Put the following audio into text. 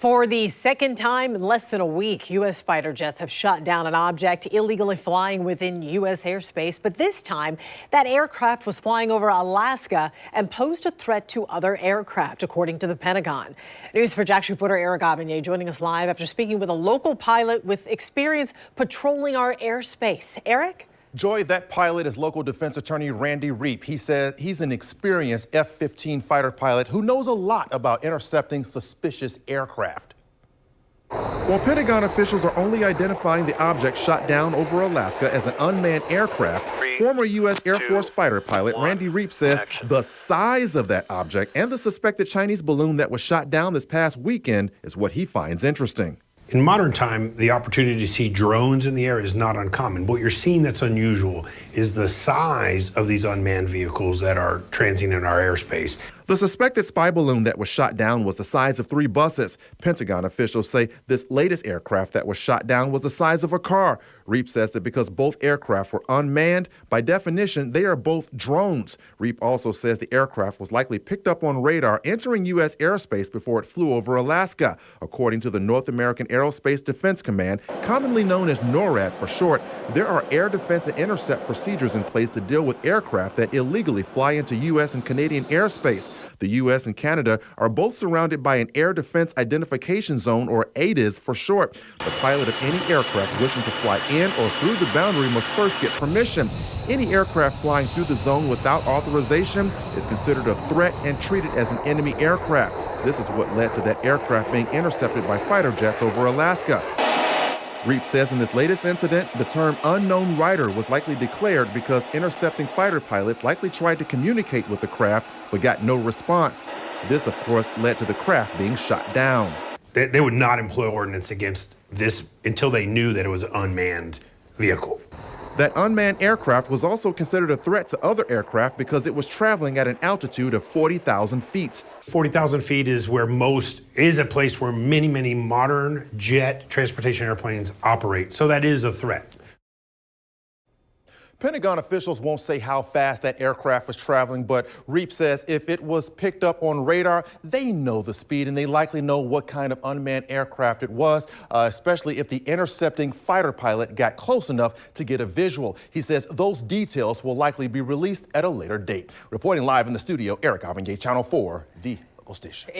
For the second time in less than a week, U.S. fighter jets have shot down an object illegally flying within U.S. airspace. But this time, that aircraft was flying over Alaska and posed a threat to other aircraft, according to the Pentagon. News4JAX reporter Eric Avenir joining us live after speaking with a local pilot with experience patrolling our airspace. Eric? Joy, that pilot is local defense attorney Randy Reep. He says he's an experienced F-15 fighter pilot who knows a lot about intercepting suspicious aircraft. While Pentagon officials are only identifying the object shot down over Alaska as an unmanned aircraft, former U.S. Air Force fighter pilot Randy Reep says the size of that object and the suspected Chinese balloon that was shot down this past weekend is what he finds interesting. In modern time, the opportunity to see drones in the air is not uncommon. What you're seeing that's unusual is the size of these unmanned vehicles that are transiting in our airspace. The suspected spy balloon that was shot down was the size of 3 buses. Pentagon officials say this latest aircraft that was shot down was the size of a car. Reep says that because both aircraft were unmanned, by definition, they are both drones. Reep also says the aircraft was likely picked up on radar entering U.S. airspace before it flew over Alaska. According to the North American Aerospace Defense Command, commonly known as NORAD for short, there are air defense and intercept procedures in place to deal with aircraft that illegally fly into U.S. and Canadian airspace. The U.S. and Canada are both surrounded by an Air Defense Identification Zone, or ADIZ for short. The pilot of any aircraft wishing to fly in or through the boundary must first get permission. Any aircraft flying through the zone without authorization is considered a threat and treated as an enemy aircraft. This is what led to that aircraft being intercepted by fighter jets over Alaska. Reep says in this latest incident, the term unknown rider was likely declared because intercepting fighter pilots likely tried to communicate with the craft but got no response. This, of course, led to the craft being shot down. They would not employ ordnance against this until they knew that it was an unmanned vehicle. That unmanned aircraft was also considered a threat to other aircraft because it was traveling at an altitude of 40,000 feet. 40,000 feet is a place where many modern jet transportation airplanes operate. So that is a threat. Pentagon officials won't say how fast that aircraft was traveling, but Reep says if it was picked up on radar, they know the speed and they likely know what kind of unmanned aircraft it was, especially if the intercepting fighter pilot got close enough to get a visual. He says those details will likely be released at a later date. Reporting live in the studio, Eric Avenir, Channel 4, the local station.